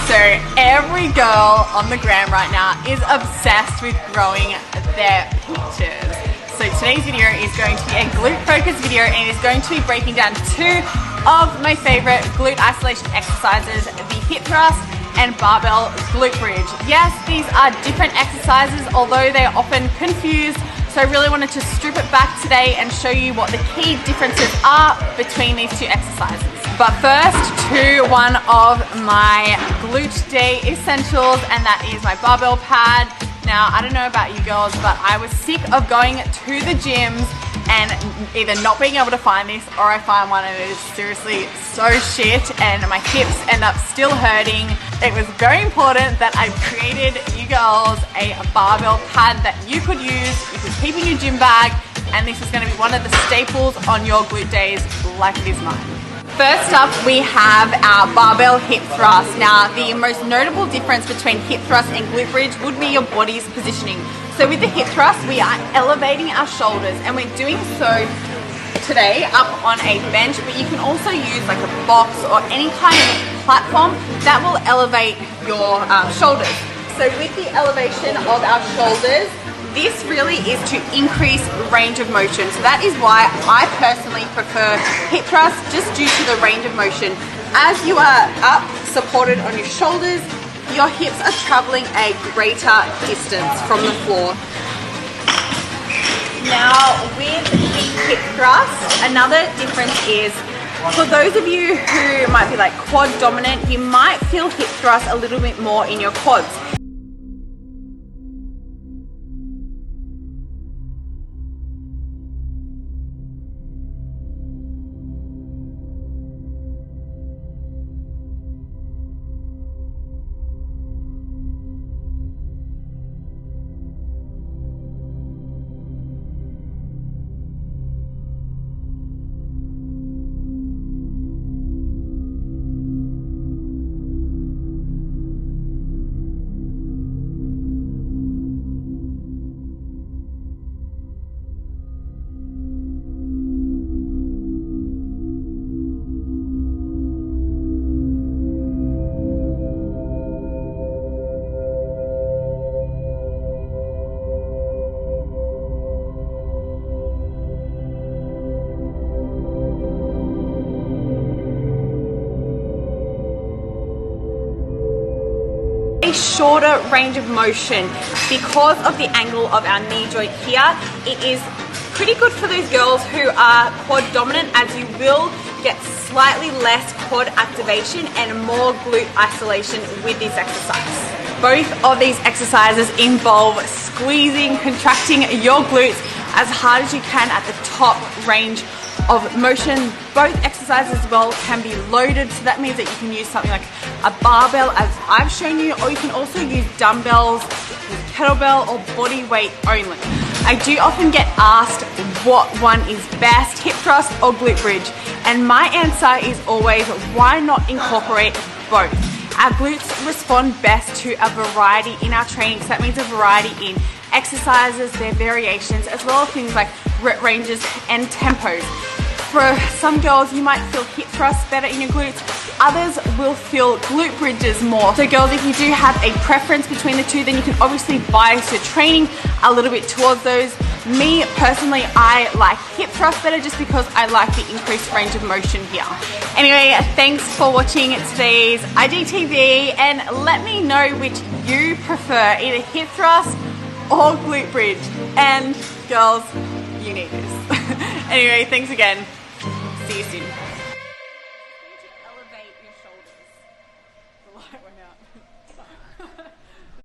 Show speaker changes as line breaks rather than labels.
So every girl on the gram right now is obsessed with growing their pictures. So today's video is going to be a glute focused video, and it is going to be breaking down two of my favorite glute isolation exercises, the hip thrust and barbell glute bridge. Yes, these are different exercises, although they are often confused. So I really wanted to strip it back today and show you what the key differences are between these two exercises. But first, to one of my glute day essentials, and that is my barbell pad. Now, I don't know about you girls, but I was sick of going to the gyms and either not being able to find this, or I find one and it is seriously so shit and my hips end up still hurting. It was very important that I created you girls a barbell pad that you could use, you could keep in your gym bag, and this is going to be one of the staples on your glute days like it is mine. First up, we have our barbell hip thrust. Now, the most notable difference between hip thrust and glute bridge would be your body's positioning. So with the hip thrust, we are elevating our shoulders, and we're doing so today up on a bench, but you can also use like a box or any kind of platform that will elevate your shoulders. So with the elevation of our shoulders, this really is to increase range of motion. So that is why I personally prefer hip thrust, just due to the range of motion. As you are up, supported on your shoulders, your hips are traveling a greater distance from the floor. Now with the hip thrust, another difference is, for those of you who might be like quad dominant, you might feel hip thrust a little bit more in your quads. Shorter range of motion because of the angle of our knee joint here. It is pretty good for those girls who are quad dominant, as you will get slightly less quad activation and more glute isolation with this exercise. Both of these exercises involve squeezing, contracting your glutes as hard as you can at the top range of motion. Both exercises as well can be loaded, so that means that you can use something like a barbell as I've shown you, or you can also use dumbbells, kettlebell, or body weight only. I do often get asked what one is best, hip thrust or glute bridge, and my answer is always, why not incorporate both? Our glutes respond best to a variety in our training, so that means a variety in exercises, their variations, as well as things like rep ranges and tempos. For some girls, you might feel hip thrust better in your glutes, others will feel glute bridges more. So girls, if you do have a preference between the two, then you can obviously bias your training a little bit towards those. Me personally, I like hip thrust better just because I like the increased range of motion here. Anyway, thanks for watching today's IGTV, and let me know which you prefer, either hip thrust or glute bridge. And girls, you need this. Anyway, thanks again. See you soon.